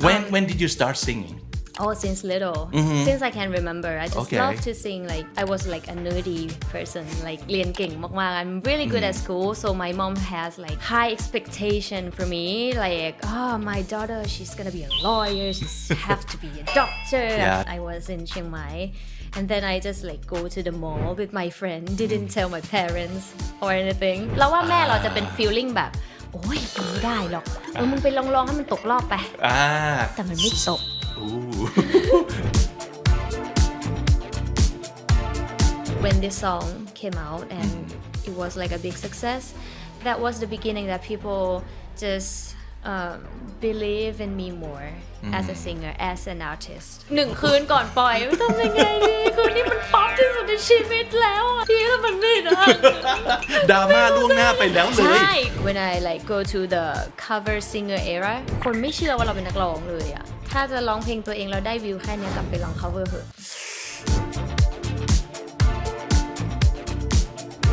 When did you start singing? Oh, since little. Since I can remember. I just Okay. love to sing. Like, I was like a nerdy person. Like, เรียนเก่งมากๆ I'm really good at school. So my mom has like high expectation for me. Like, oh, my daughter, she's gonna be a lawyer. She's have to be a doctor. Yeah. I was in Chiang Mai. And then I just like go to the mall with my friend. Didn't tell my parents or anything. เราว่าแม่เราจะเป็น feeling แบบ โอ้ยทำไม่ได้หรอกมึงไปลองๆให้มันตกรอบไป แต่มันไม่ตก Ooh. When this song came out and it was like a big success, that was the beginning that people just believe in me more as a singer, as an artist. หนึ่งคืนก่อนปล่อยทำยังไงดีคืนนี้มันป๊อปที่สุดในชีวิตแล้วอ่ะพี่ถ้ามันไม่ได้ ดราม่าล่วงหน้าไปแล้วเลย ใช่ When I like go to the cover singer era คนไม่เชื่อว่าเราเป็นนักร้องเลยอ่ะถ้าจะร้องเพลงตัวเองแล้วได้วิวแค่เนี้ยกลับไปลอง cover เถอะ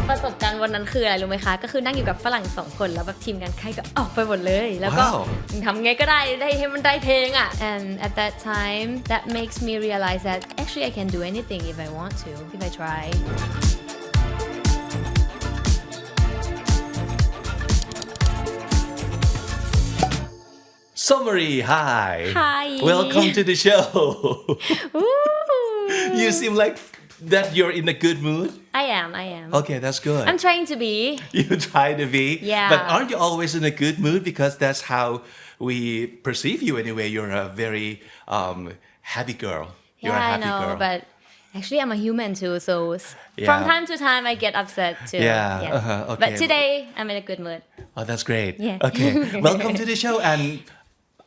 ประสบการณ์วันนั้นคืออะไรรู้ไหมคะก็คือนั่งอยู่กับฝรั่ง2คนแล้วแบบทีมงานค่ายก็ออกไปหมดเลยแล้วก็ทำไงก็ได้ให้มันได้เพลงอ่ะ and at that time that makes me realize that actually I can do anything if I want to if I try Summary, hi. Hi. Welcome to the show. Ooh. You seem like that you're in a good mood. I am Okay, that's good. I'm trying to be You try to be. Yeah. But aren't you always in a good mood? Because that's how we perceive you anyway. You're a very happy girl. You're a yeah I happy know girl. but actually I'm a human too so Yeah. from time to time I get upset too Yeah, okay. But today I'm in a good mood Oh, that's great. Yeah. Okay. Welcome to the show. And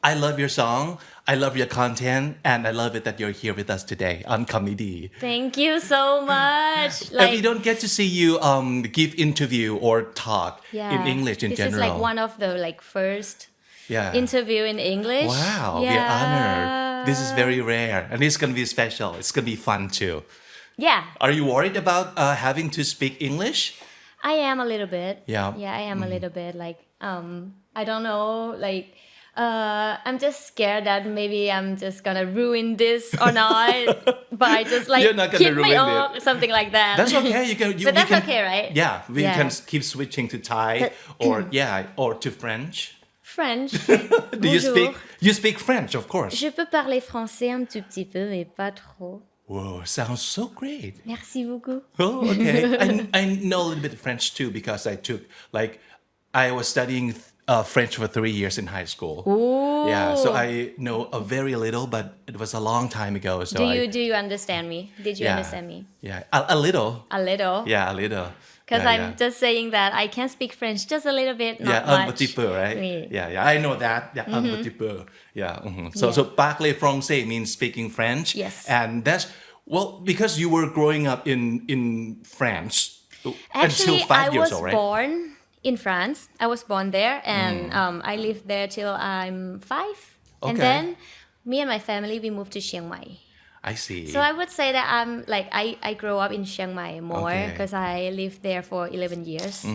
I love your song. I love your content. And I love it that you're here with us today on Comedy. Thank you so much And we don't get to see you give interview or talk yeah. in English in this general. is like one of the like first yeah. interview in English Wow, yeah. we're honored. This is very rare. And it's going to be special. It's going to be fun too. Yeah Are you worried about having to speak English? I am a little bit Yeah. I am a little bit like I don't know like I'm just scared that maybe I'm just gonna ruin this or not by just like You're not gonna keep me ruin it. up something like that That's okay. You can. But that's can, okay, right? Yeah, we Yeah. can keep switching to Thai or to French. French Do you Bonjour. speak French? Of course. Je peux parler français un tout petit peu mais pas trop Whoa, sounds so great. Merci beaucoup Oh, okay. I know a little bit of French too because I was studying French for 3 years in high school. Ooh. Yeah, so I know a very little, but it was a long time ago. So Do you understand me? Did you yeah, understand me? Yeah, a little. A little? Yeah, a little. Because Yeah, I'm yeah. just saying that I can speak French just a little bit, not Yeah, un much. petit peu, right? Oui. Yeah, I know that. Yeah, un petit peu. Yeah. So, Yeah. so parler français means speaking French. Yes. And that's, well, because you were growing up in France Actually, until 5 I years was old, right? born in France. I was born there and I lived there till I'm 5. And Okay. then me and my family, we moved to Chiang Mai. I see. So I would say that I'm like, I grew up in Chiang Mai more Okay. because I lived there for 11 years.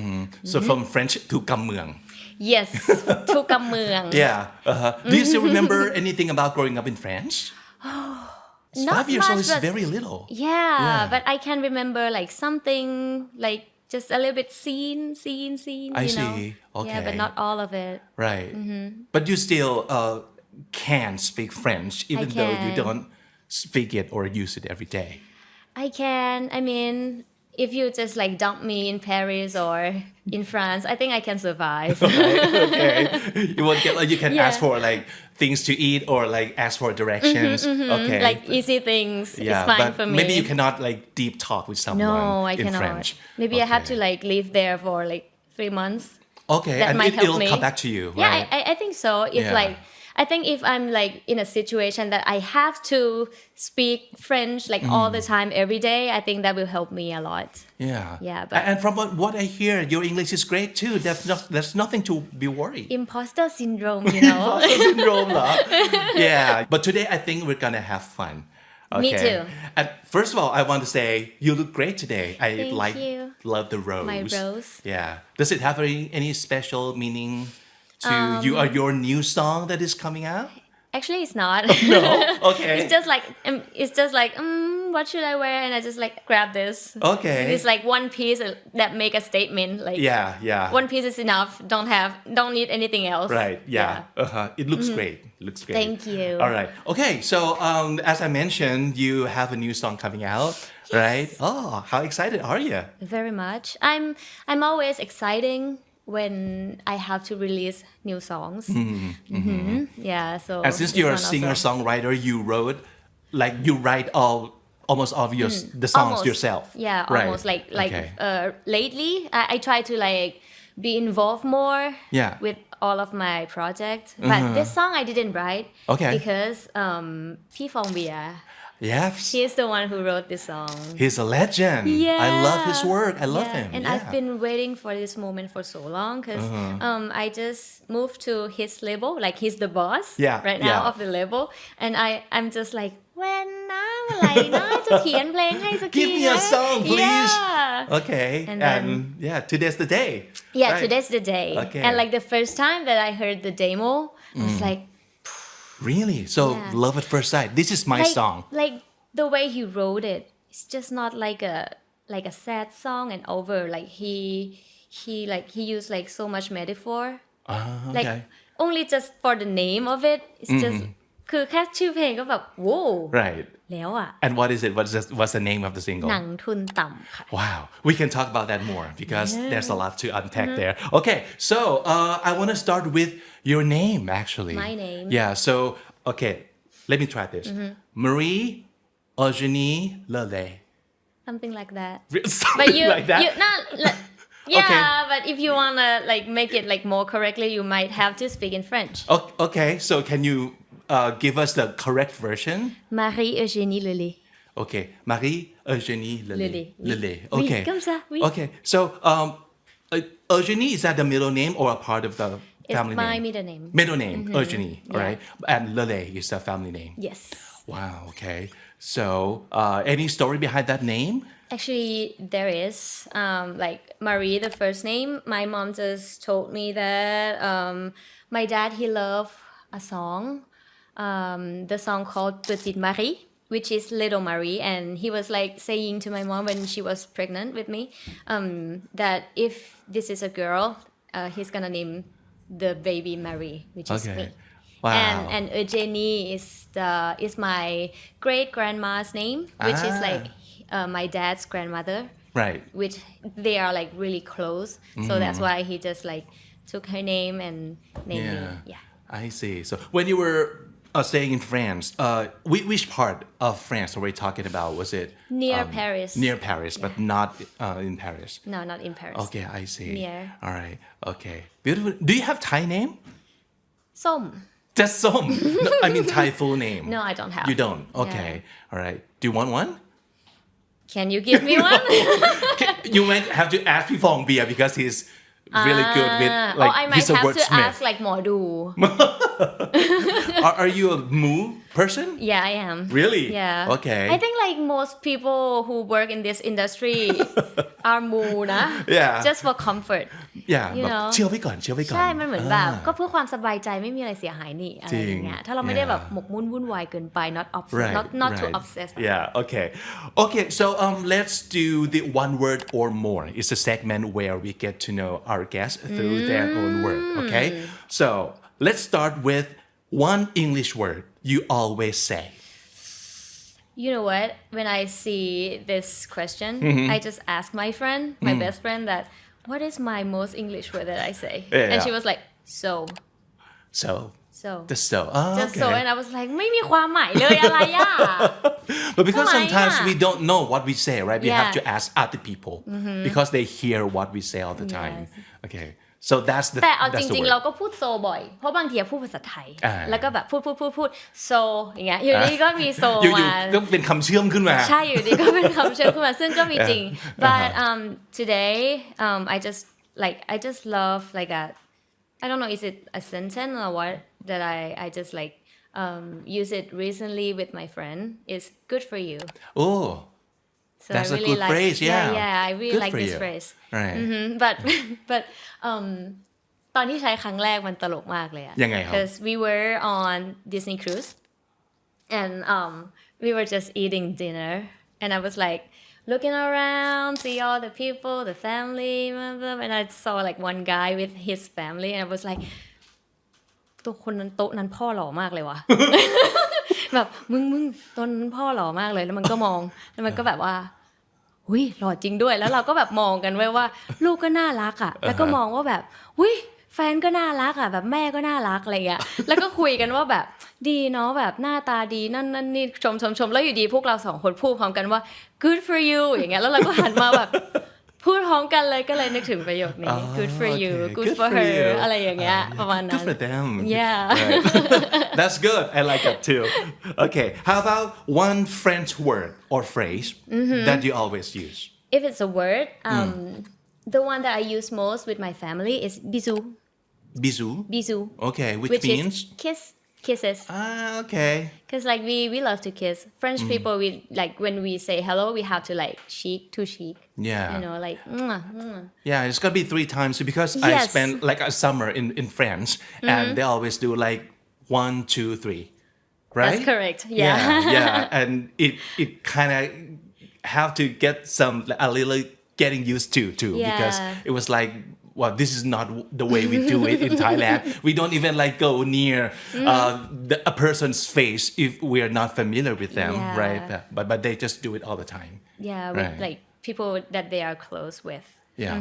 So from French to Kamuang. Yes, to Kam Mueang. Yeah. Do you still remember anything about growing up in France? It's Not 5 years old much, is but- very little. Yeah, Yeah. but I can remember like something like just a little bit scene, I you know. see. Yeah, but Okay. not all of it. Right. But you still can speak French even though you can. don't speak it or use it every day. I can. I mean, if you just like dump me in Paris or in France, I think I can survive. Okay. You won't get like you can Yeah. ask for like things to eat or like ask for directions. Okay. Like easy things yeah, is fine but for me. maybe you cannot like deep talk with someone No, I in cannot. French. Maybe I have to Okay. like live there for like 3 months. Okay, that and might help it'll me. come back to you, Yeah, right? I think so. If Yeah. like I think if I'm like in a situation that I have to speak French like all the time every day, I think that will help me a lot. Yeah. Yeah, but- and from what I hear, your English is great too. There's nothing to be worried. Imposter syndrome, you know. Imposter syndrome, lah. Yeah. But today I think we're gonna have fun. Me Okay. too. And first of all, I want to say you look great today. I Thank you. love the rose. My rose. Yeah. Does it have any special meaning to you or your new song that is coming out? Actually, it's not. No? Okay. It's just like what should I wear? And I just like grab this. Okay. It's like one piece that make a statement. Like Yeah. one piece is enough. Don't need anything else. Right. Yeah. It looks great. It looks great. Thank you. All right. Okay. So as I mentioned, you have a new song coming out, right? Oh, how excited are you? Very much. I'm always exciting when I have to release new songs. Yeah. So And since this you're a one also. singer-songwriter, you write almost all of the songs Almost. yourself. Yeah, Right. almost like Okay. lately I try to like be involved more Yeah. with all of my projects. But this song I didn't write Okay. because P Fong Bia, Yes. he's the one who wrote this song. He's a legend. Yeah. I love his work. I love Yeah, him. And Yeah. I've been waiting for this moment for so long because I just moved to his label, like he's the boss Yeah, right now yeah. of the label, and I'm just like เว้นนะเมื่อไหร่นะจะเขียนเพลงให้สักที Give me a นะ song, please. Yeah. Okay. And And, then- yeah, today's the day. Yeah, Right. today's the day. Okay. And like the first time that I heard the demo, I was like, Really? So Yeah. love at first sight. This is my song. Like the way he wrote it, it's just not like a sad song and over. Like he used like so much metaphor. Like Okay. only just for the name of it, it's just คือแค่ชื่อเพลงก็แบบ whoa Right. แล้วอ่ะ And what is it? What's the name of the single? หนังทุนต่ำค่ะ Wow, we can talk about that more because there's a lot to unpack there. Okay, so I want to start with your name actually. My name. Yeah, so okay, let me try this. Marie Eugenie Lele. something like that Something but you like that. you not like, yeah Okay. but if you wanna like make it like more correctly you might have to speak in French Okay, so can you give us the correct version? Marie Eugénie Lelay Okay, Marie Eugenie Lele. Lele. Lele. Oui, Okay. comme ça, oui. Okay, so Eugenie, is that the middle name or a part of the it's family my name? middle name Middle name, Eugenie, all right? And Lele is the family name. yes Wow, okay. So, any story behind that name? actually there is like Marie the first name my mom just told me that my dad he loved a song the song called Petite Marie which is Little Marie and he was like saying to my mom when she was pregnant with me that if this is a girl he's gonna name the baby Marie which is Okay. me Wow. and Eugenie is my great grandma's name which is like my dad's grandmother Right. which they are like really close so that's why he just like took her name and named me yeah I see. So, when you were staying in France, which part of France are we talking about? Was it near Paris near Paris, but not in Paris? no not in Paris Okay, I see. Near. All right. Okay. Beautiful. Do you have Thai name? ส้ม Just Som. No, I mean Thai full name. No, I don't have. You don't. Okay. All right. Do you want one? can you give me one You might have to ask Pifong Bia because he's really good with like I might he's a have to wordsmith. ask like หมอดู Are you a moo person? yeah I am Really? yeah Okay. I think like most people who work in this industry are มูนะ Yeah. just for comfort Yeah. You แบบ know เชื่อไว้ก่อนเชื่อไว้ก่อน ใช่ มันเหมือนแบบ อ่า ก็เพื่อความสบายใจไม่มีอะไรเสียหายนี่อะไรอย่างเงี้ย ถ้าเราไม่ได้แบบหมกมุ่นวุ่นวายเกินไป not obsessed Right, not too right. obsessed Yeah, okay. Okay, so let's do the one word or more. It's a segment where we get to know our guests through their own word, okay? So let's start with one English word you always say. You know what? When I see this question, I just ask my friend, my best friend, that what is my most English word that I say? Yeah. And she was like, so. So, So. just so. Oh, Just okay. so. And I was like ไม่มีความหมายเลยอะไรอ่ะ But because Why sometimes not? we don't know what we say, right? We have Yeah. to ask other people because they hear what we say all the time. Yes. Okay, so that's the แต่เอาจ that's the ริง word. ๆ เราก็พูดโซบ่อย เพราะบางทีพูดภาษาไทย อ่า แล้วก็แบบพูดโซอย่างเงี้ย อยู่ดีก็มีโซ อยู่ มา ๆก็เป็นคำเชื่อมขึ้นมา ใช่อยู่ดีก็เป็นคำเชื่อมขึ้นมาซึ่งก็มีจริง but today I just love like I don't know is it a sentence or what that I just like use it recently with my friend is good for you Oh, so that's I a really good like phrase, yeah. yeah I really Good like for this you. phrase right. but ตอนที่ใช้ครั้งแรกมันตลกมากเลยอะ ยังไงครับ because we were on Disney cruise and we were just eating dinner and I was like looking around see all the people the family and I saw like one guy with his family and I was like ตัวคนนั้นโต๊ะนั้นพ่อหล่อมากเลยว่ะ แบบมึงตอนนั้นพ่อหล่อมากเลยแล้วมันก็มองแล้วมันก็แบบว่าหุ้ยหล่อจริงด้วยแล้วเราก็แบบมองกันไว้ว่าลูกก็น่ารักอ่ะแล้วก็มองว่าแบบหุ้ยแฟนก็น่ารักอ่ะแบบแม่ก็น่ารักอะไรเงี้ยแล้วก็คุยกันว่าแบบดีเนาะแบบหน้าตาดีนั่นนี่ชมแล้วอยู่ดีพวกเราสองคนพูดพร้อมกันว่า good for you อย่างเงี้ยแล้วเราก็หันมาแบบพูดพร้อมกันเลยก็เลยนึกถึงประโยคนี้ good for you good for her อะไรอย่างเงี้ยประมาณนั้น good for them yeah right. That's good I like that too okay how about one French word or phrase that you always use if it's a word the one that I use most with my family is bisou bisou okay which means is kisses okay because like we love to kiss French people we like when we say hello we have to like cheek to cheek yeah you know like mwah, mwah. yeah it's gonna be 3 times because I Yes. spent like a summer in France and they always do like 1 2 3 right That's correct yeah yeah and it kind of have to get some a little getting used to too because Yeah. it was like well this is not the way we do it in Thailand we don't even like go near a person's face if we are not familiar with them Yeah. right but they just do it all the time yeah with Right. like people that they are close with yeah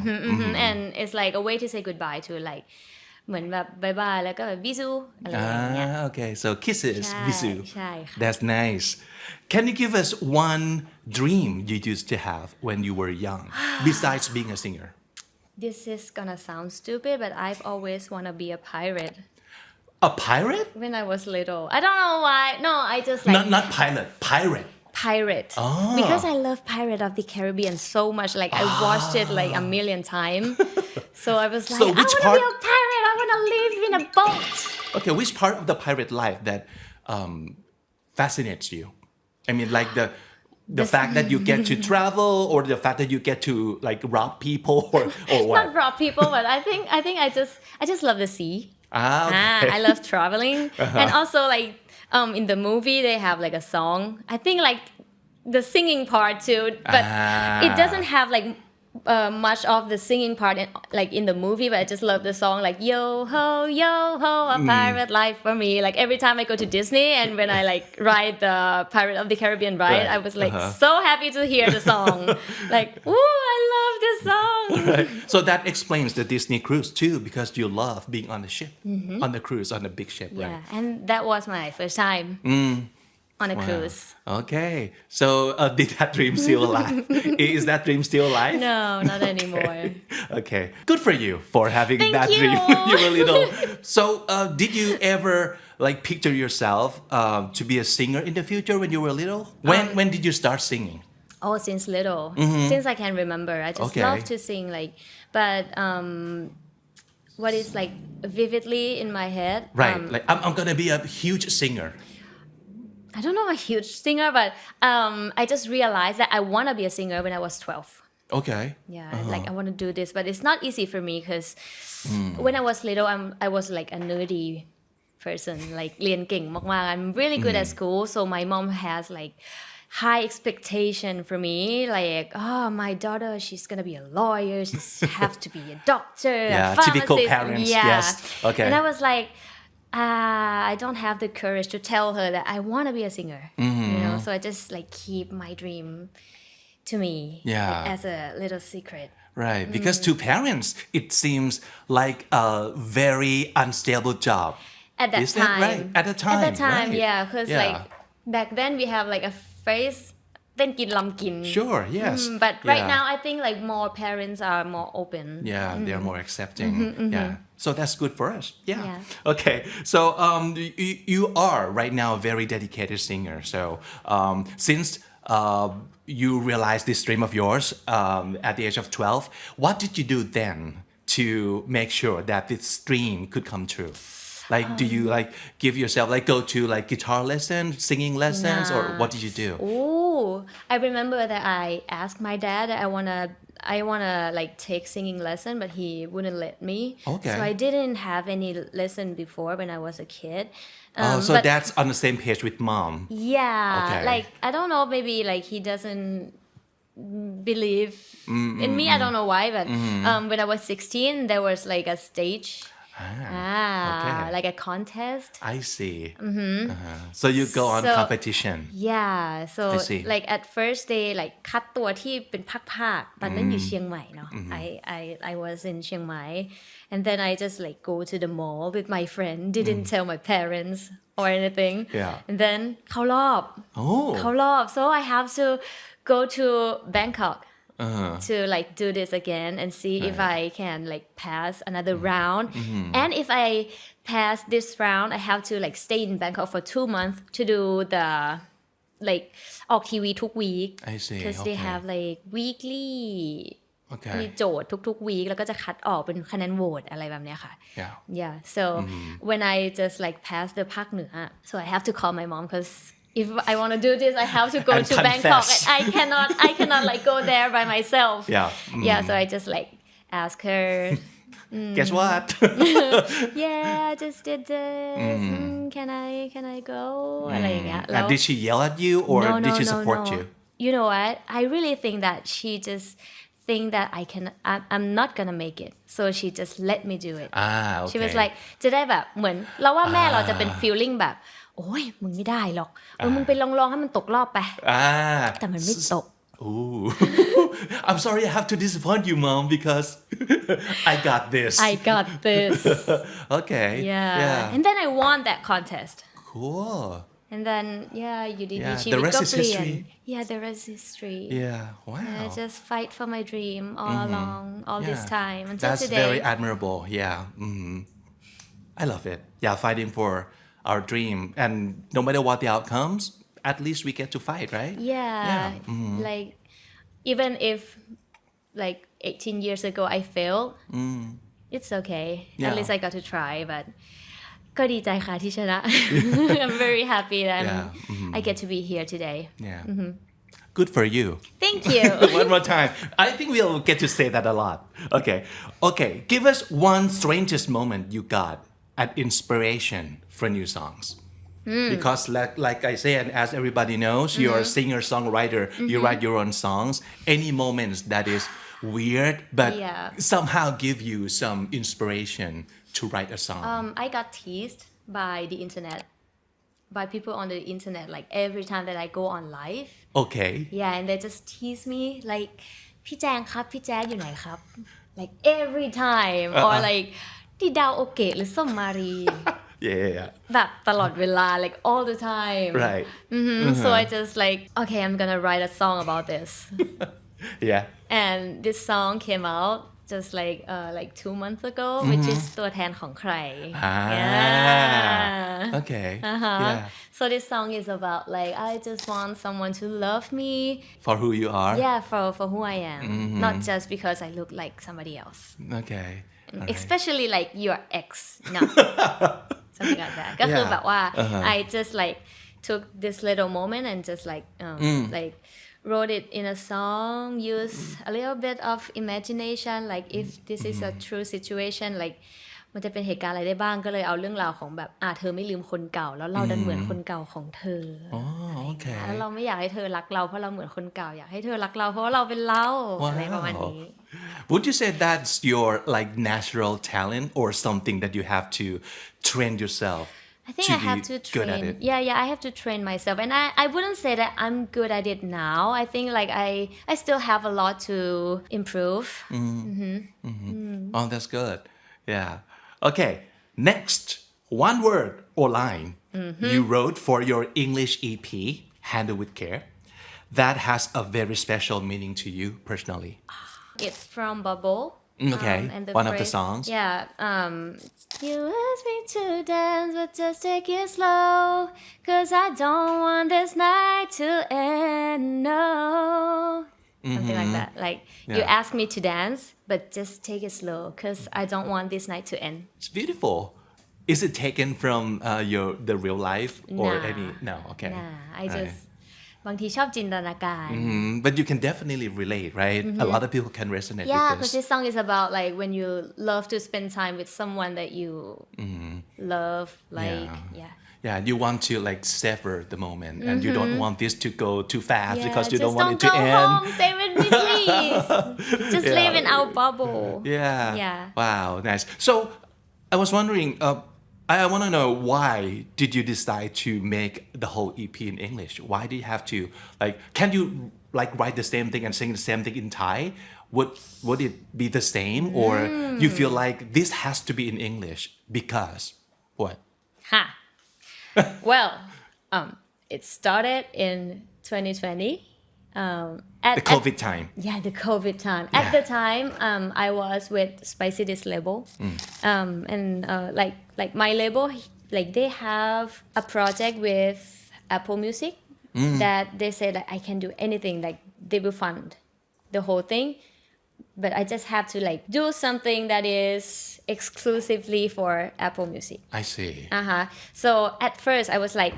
and it's like a way to say goodbye to like เหมือนแบบบายบายแล้วก็แบบบิซูอะไรอย่างเงี้ย okay so kisses ใช่ bisou ใช่ค่ะ that's nice can you give us one dream you used to have when you were young besides being a singer This is gonna sound stupid, but I've always wanna be a pirate a pirate when I was little. I don't know why. No, I just like not pilot pirate pirate because I love Pirate of the Caribbean so much. Like I watched it like a million times. So I was like, So I which wanna be part- a pirate. I wanna live in a boat. okay which part of the pirate life that fascinates you I mean like the fact that you get to travel or the fact that you get to like rob people or what Not rob people, but I just love the sea. okay. I love traveling, and also like in the movie they have like a song. I think like the singing part too, but it doesn't have like much of the singing part like in the movie. But I just love the song like yo ho, a pirate life for me. Like every time I go to Disney and when I like ride the Pirate of the Caribbean ride, Right. I was like so happy to hear the song. Like, ooh, I love this song. Right. So that explains the Disney cruise too, because you love being on the ship, on the cruise, on the big ship, right? Yeah, and that was my first time on a cruise. Okay. So did that dream still alive? Is that dream still alive? No, not anymore. Okay. Good for you for having Thank that you. dream when you were little. So did you ever like picture yourself to be a singer in the future when you were little? When did you start singing? Oh, since little, since I can remember, I just Okay. love to sing. Like, but what is like vividly in my head? Right. Like I'm gonna be a huge singer. I don't know a huge singer, but I just realized that I want to be a singer when I was 12. Okay. Yeah, like I want to do this, but it's not easy for me because when I was little, I was like a nerdy person, like เรียนเก่งมากๆ I'm really good at school, so my mom has like high expectation for me, like oh my daughter, she's gonna be a lawyer, she's have to be a doctor, Yeah, a pharmacist. typical parents, Yeah. yes. Okay. And I was like, I don't have the courage to tell her that I want to be a singer, you know. So I just like keep my dream to me Yeah. as a little secret. Right. Because to parents, it seems like a very unstable job. At that Isn't it? time, Right. At the time. At that time, right. yeah, because like back then we have like a phrase เต้นกินลำกิน Sure. Yes. But right Yeah. now I think like more parents are more open. Yeah, they're more accepting. Yeah. So that's good for us. Yeah. Yeah. Okay. So you are right now a very dedicated singer. So since you realized this dream of yours at the age of 12, what did you do then to make sure that this dream could come true? Like, do you like give yourself like go to like guitar lessons, singing lessons, or what did you do? Oh, I remember that I asked my dad that I wanna I wanna like take singing lesson, but he wouldn't let me. Okay. So I didn't have any lesson before when I was a kid. Oh, so But that's on the same page with mom. yeah, Okay. like I don't know, maybe like he doesn't believe in me. I don't know why, but when I was 16, there was like a stage. Okay. Like a contest. I see. So you go on So- competition. Yeah, so I see. like at first they like คัดตัวที่เป็นภาคๆตอนนั้นอยู่เชียงใหม่เนาะ I was in เชียงใหม่ and then I just like go to the mall with my friend didn't tell my parents or anything Yeah. and then เข้ารอบ เข้า Oh. รอบ so I have to go to Bangkok to like do this again and see if I can like pass another round and if I pass this round I have to like stay in Bangkok for 2 months to do the like ออกทีวีทุก week I see. because they Okay. have like weekly มี Okay. โจทย์ทุกๆ week แล้วก็จะคัดออกเป็นคะแนนโหวตอะไรแบบเนี้ยค่ะ Yeah. Yeah, so when I just like pass the ภาคเหนือ so I have to call my mom because if I want to do this I have to go And to Bangkok confess. and I cannot like go there by myself Yeah. yeah so I just like ask her Guess what? yeah I just did this can I go อะไรอย่างเงี้ยแล้ว And did she yell at you or did she support you? You know what? I really think that she just think that I'm not gonna make it. So she just let me do it. Okay. She was like จะได้แบบเหมือนเราว่าแม่เราจะเป็น feeling แบบโอ้ยมึงไม่ได้หรอกมึงไปลองให้มันตกรอบไป แต่มันไม่ตก Ooh. I'm sorry I have to disappoint you, mom, because I got this. I got this Okay. yeah and then I won that contest Cool. and then yeah you did Yeah, ชี the วิต rest ก็ is เปลี่ยน history. yeah the rest is history Yeah. Wow. I just fight for my dream all along all this Yeah. time until That's today very admirable. Yeah. I love it. Yeah, fighting for our dream. And no matter what the outcomes, at least we get to fight, right? yeah like even if like 18 years ago I failed it's okay Yeah. at least I got to try but ก็ดีใจค่ะที่ชนะ I'm very happy that I get to be here today Yeah. Good for you. thank you One more time. I think we'll get to say that a lot. Okay. Okay. Give us one strangest moment you got at inspiration for new songs. Because like I say, and as everybody knows, you're a singer-songwriter. You write your own songs. Any moments that is weird, but Yeah. somehow give you some inspiration to write a song. I got teased by the internet by people on the internet like every time that I go on live Okay. yeah and they just tease me like พี่แจงครับพี่แจ๊ดอยู่ไหนครับ like every time or like ดีดาวโอเกะหรือส้มมารี Yeah. แบบตลอดเวลา like all the time Right. so I just like okay I'm gonna write a song about this Yeah. and this song came out just like 2 months ago which is ตัวแทนของใคร yeah Okay. Yeah. so this song is about like I just want someone to love me For who you are. yeah for who I am not just because I look like somebody else Okay. All right. especially like your ex no something like that ก็คือแบบว่า I just like took this little moment and just like wrote it in a song use a little bit of imagination like if this is a true situation like มันจะเป็นเหตุการณ์อะไรได้บ้างก็เลยเอาเรื่องราวของแบบเธอไม่ลืมคนเก่าแล้วเราดันเหมือนคนเก่าของเธอ Oh, okay. แล้วเราไม่อยากให้เธอรักเราเพราะเราเหมือนคนเก่าอยากให้เธอรักเราเพราะว่าเราเป็นเราอะไรประมาณนี้ Would you say that's your like natural talent or something that you have to train yourself I think to I have be to good at train. it? Yeah, I have to train myself, and I wouldn't say that I'm good at it now. I think like I still have a lot to improve. Oh, that's good. Yeah. Okay. Next, one word or line you wrote for your English EP, Handle with Care, that has a very special meaning to you personally. It's from Bubble. Okay, and one of the songs. Yeah. You asked me to dance, but just take it slow, 'cause I don't want this night to end. No. Something like that. Like you Yeah. ask me to dance, but just take it slow, 'cause I don't want this night to end. It's beautiful. Is it taken from the real life or Nah. any? No. Okay. Nah, I All just บางทีชอบจินตนาการ But you can definitely relate, right? A lot of people can resonate Yeah, with because this. this song is about like when you love to spend time with someone that you love, like yeah. Yeah, you want to like savor the moment, and you don't want this to go too fast Yeah, because you just don't want it to go end. home. Stay with me, please. Just Yeah. live in our bubble. Yeah. Yeah. Wow, nice. So, I was wondering, I want to know why did you decide to make the whole EP in English? Why do you have to like? Can you like write the same thing and sing the same thing in Thai? Would it be the same, or you feel like this has to be in English because what? Ha. Well, it started in 2020. The COVID time. Yeah, the COVID time. At the time, I was with Spicy Dish label, and like my label, like they have a project with Apple Music that they say that I can do anything. Like they will fund the whole thing, but I just have to like do something that is exclusively for Apple Music. I see. So at first I was like,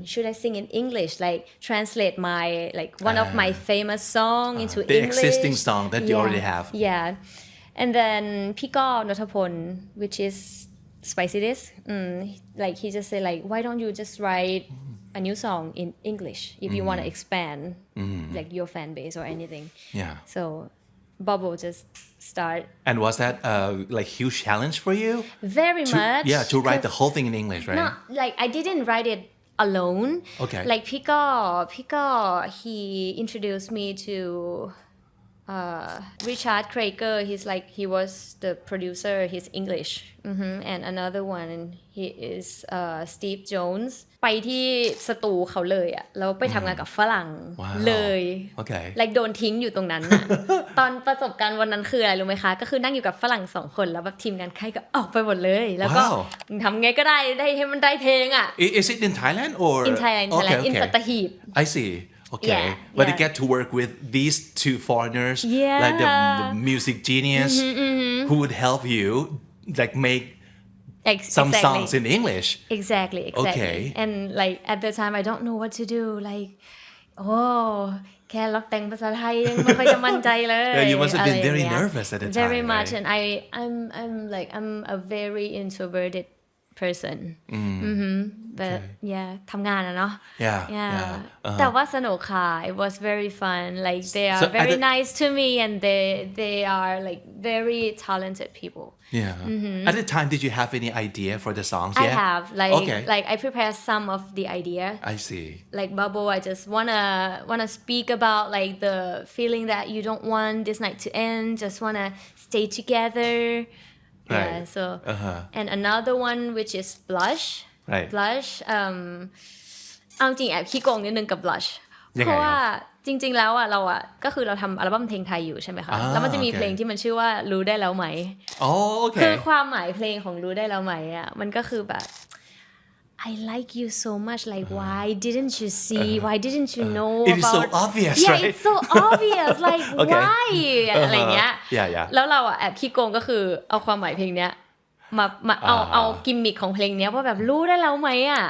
should I sing in English? Like translate my like one of my famous song into The English. existing song that you already have. Yeah. And then พี่ก้อนทพล which is Spicy Dish, like he just said like, why don't you just write a new song in English if you want to expand like your fan base or anything. Yeah. So Bubble just start And was that like huge challenge for you? very much. Yeah, to write the 'cause whole thing in English, right? No, like I didn't write it alone. Okay. Like Pika, he introduced me to Richard Krager. He was the producer. He's English. And another one, he is Steve Jones. ไปที่สตูเขาเลยอะแล้วไปทำงานกับฝรั่ง Wow. เลย Okay. like โดนทิ้งอยู่ตรงนั้นน่ะ ตอนประสบการณ์วันนั้นคืออะไรรู้ไหมคะ ก็คือนั่งอยู่กับฝรั่ง2 คนแล้วแบบทีมงานใครก็ออกไปหมดเลย แล้วก็ Wow. ทำไงก็ได้ให้มันได้เพลงอะ Is it in Thailand or? in Thailand, Okay, in okay. Sattahip. I see. Okay. Yeah, But you yeah. get to work with these 2 foreigners, Yeah. like the music genius, who would help you like make some Exactly. songs in English. Exactly. Okay. And like at the time I don't know what to do. Like, oh, แค่ร้องแต่งภาษาไทยยังไม่ค่อยจะมั่นใจเลย Yeah, you must have been อะไร very อย่างเงี้ย nervous at the time, Very much, right? and I'm a very introverted person. But yeah, ทำงานอะเนาะ Yeah, Yeah. yeah. แต่ว่าสนุกค่ะ It was very fun. Like they are So at very the- nice to me, and they are like very talented people. Yeah. At the time, did you have any idea for the songs? I Yeah? have Okay. like I prepared some of the idea. I see. Like Bubble, I just wanna speak about like the feeling that you don't want this night to end. Just wanna stay together. Yeah. Right. So and another one which is Blush. Right. Blush. เอาจริงแอบขี้โกงนิดนึงกับ Blush ยังไง เพราะว่าจริงๆแล้วอ่ะเราอ่ะก็คือเราทำอัลบั้มเพลงไทยอยู่ใช่ไหมคะ แล้วมันจะมี โอเค เพลงที่มันชื่อว่ารู้ได้แล้วไหม Oh, คือ okay. ความหมายเพลงของรู้ได้แล้วไหมอ่ะมันก็คือแบบ I like you so much like why didn't you see why didn't you know It is so about obvious, yeah right? it's so obvious like Okay. why อะไรเงี้ย Yeah, yeah. แล้วเราอ่ะแอบขี้โกงก็คือเอาความหมายเพลงเนี้ยมาเอากิมมิคของเพลงเนี้ยว่าแบบรู้ได้แล้วไหมอ่ะ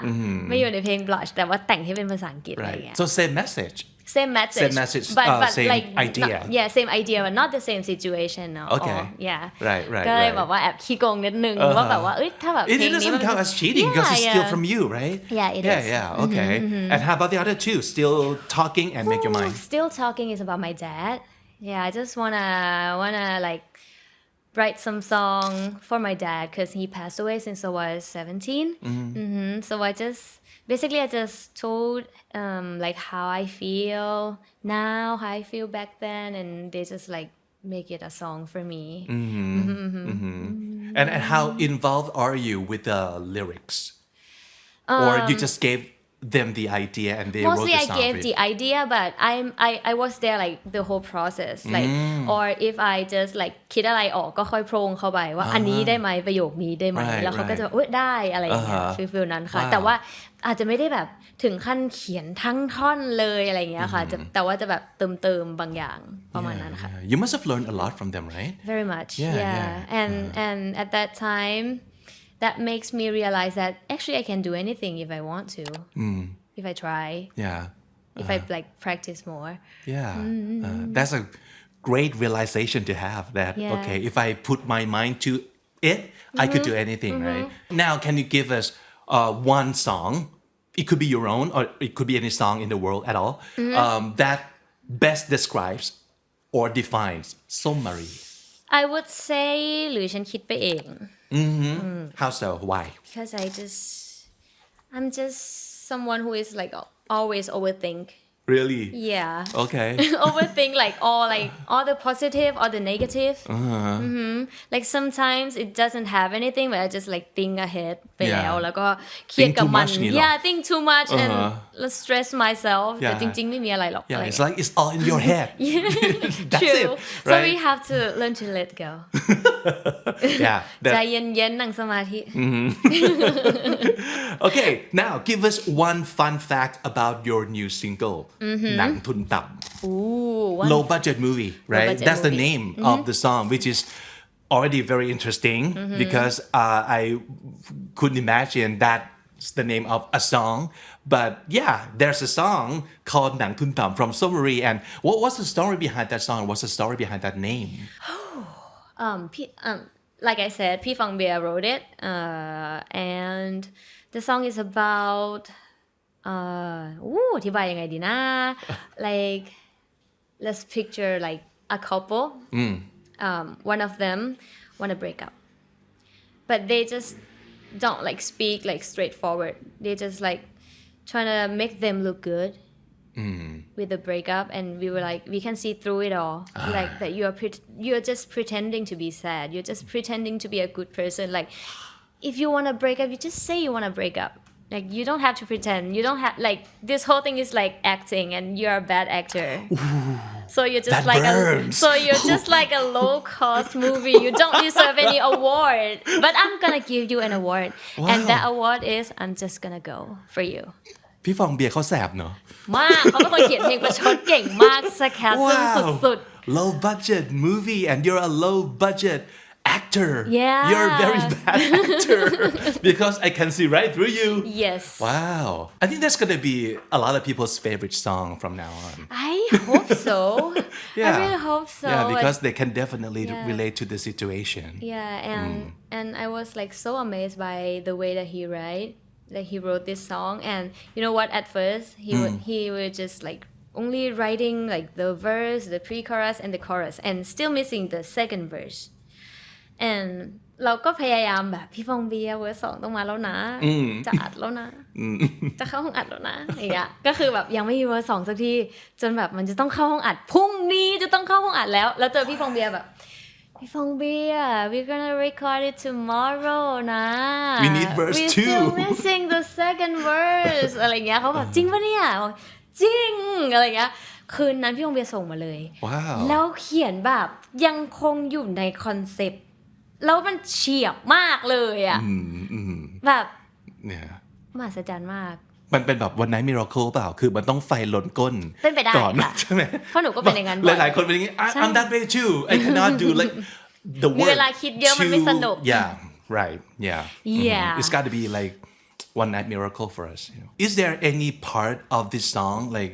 ไม่อยู่ในเพลง Blush แต่ว่าแต่งให้เป็นภาษาอังกฤษอะไร Right. เงี้ย So same message. Same message. Same message, but same like idea. yeah, same idea, but not the same situation. No. Okay. Yeah. Right, right, ก็เลย right. แบบว่าแอบขี้โกงนิดนึงว่าแบบว่าเอ้ยถ้าแบบ It เพลงนี้ doesn't count as cheating because it's still from you, right? Yeah, it yeah, is. Yeah, okay. And how about the other 2? Still talking and make your mind. Still talking is about my dad. Yeah, I just wanna like write some song for my dad because he passed away since I was 17. So I just told like how I feel now, how I feel back then, and they just like make it a song for me. And how involved are you with the lyrics? Or you just gave them the idea and they Mostly wrote I the song gave for you? the idea, but I was there like the whole process, like or if I just like คิดอะไรออกก็ค่อยโพรงเข้าไปว่าอันนี้ได้ไหมประโยคนี้ได้ไหม Right, แล้วเขาก็ right. จะเอ้ยได้อะไรอย่างเงี้ยฟิลนั้นค่ะ Wow. แต่ว่าอาจจะไม่ได้แบบถึงขั้นเขียนทั้งท่อนเลยอะไรอย่างเงี้ยค่ะแต่ว่าจะแบบเติมบางอย่างประมาณนั้นค่ะ Yeah. You must have learned a lot from them, right? very much Yeah. and at that time that makes me realize that actually I can do anything if I want to if I try Yeah. if I like practice more. Yeah, that's a great realization to have that, Yeah. okay, if I put my mind to it, I could do anything, right? Now, can you give us one song? It could be your own, or it could be any song in the world at all, that best describes or defines Somari. I would say หรือฉันคิดไปเอง How so? Why? because I'm just someone who is like always overthink. Really? Yeah. Okay. Overthink all the positive or the negative. Like sometimes it doesn't have anything, but I just like think ahead ไปแล้ว Yeah. แล้วก็เครียดกับมัน Think too much นี่หรอ yeah think too much and stress myself แต่ Yeah. จริงๆไม่มีอะไรหรอก Yeah, อะไร it's like it's all in your head. That's True. it, So right? we have to learn to let go. Yeah. ใจ That, เย็นๆนั่งสมาธิ okay, now give us one fun fact about your new single, หนังทุนต่ำ Ooh, one Low budget movie, right? budget That's the movie. name of the song, which is already very interesting because I couldn't imagine that's the name of a song. But yeah, there's a song called Nang Thun Tam from Somari. And what's the story behind that song? What's the story behind that name? Like I said, P. Fang Bia wrote it, and the song is about อธิบายยังไงดีนะ like let's picture like a couple one of them want to break up but they just don't like speak like straightforward they just like trying to make them look good with the breakup and we were like we can see through it all like that you're just pretending to be sad you're just pretending to be a good person like if you want to break up you just say you want to break up like you don't have to pretend you don't have like this whole thing is like acting and you're a bad actor so you're just That like burns. so you're just like a low cost movie you don't deserve any award but I'm gonna give you an award and that award is I'm just gonna go for you พี่ฟองเบียร์เขาแสบเนอะ มากเขาเป็นคนเขียนเพลงประชดเก่งมาก sarcasm สุด low budget movie and you're a low budget actor Yeah. you're a very bad actor because I can see right through you yes wow I think that's gonna be a lot of people's favorite song from now on I hope so yeah I really hope so yeah Like, because they can definitely Yeah. relate to the situation yeah and I was like so amazed by the way that he wrote this song and you know what at first he was just like only writing like the verse the pre-chorus and the chorus and still missing the second verse and เราก็พยายามแบบพี่ฟองเบียร์เวอร์สองต้องมาแล้วนะจะอัดแล้วนะจะเข้าห้องอัดแล้วนะอย่างเงี้ยก็คือแบบยังไม่มีเวอร์สองสักทีจนแบบมันจะต้องเข้าห้องอัดพรุ่งนี้จะต้องเข้าห้องอัดแล้วเจอพี่ฟองเบียร์แบบพี่ฟองเบียร์ we're gonna record it tomorrow นะ We need verse we're two still missing the second verse อะไรเงี้ยเขาแบบจริงปะเนี่ยบอกจริงอะไรเงี้ยคืนนั้นพี่ฟองเบียร์ส่งมาเลย wow แล้วเขียนแบบยังคงอยู่ในคอนเซปต์แล้วมันเฉียบมากเลยอ่ะแบบ yeah มหัศจรรย์มาก มันเป็นแบบ one night miracle เปล่าคือมันต้องไฟล้นก้น เป็นไปได้ ก่อน ค่ะ ใช่ไหม เพราะหนูก็เป็นอย่างนั้นบ่อย หลายๆคนเป็นอย่างงี้ I'm that way too I cannot do like the มี work เวลาคิดเยอะมันไม่สนุก yeah right yeah Yeah. it's got to be like one night miracle for us you know. Is there any part of this song like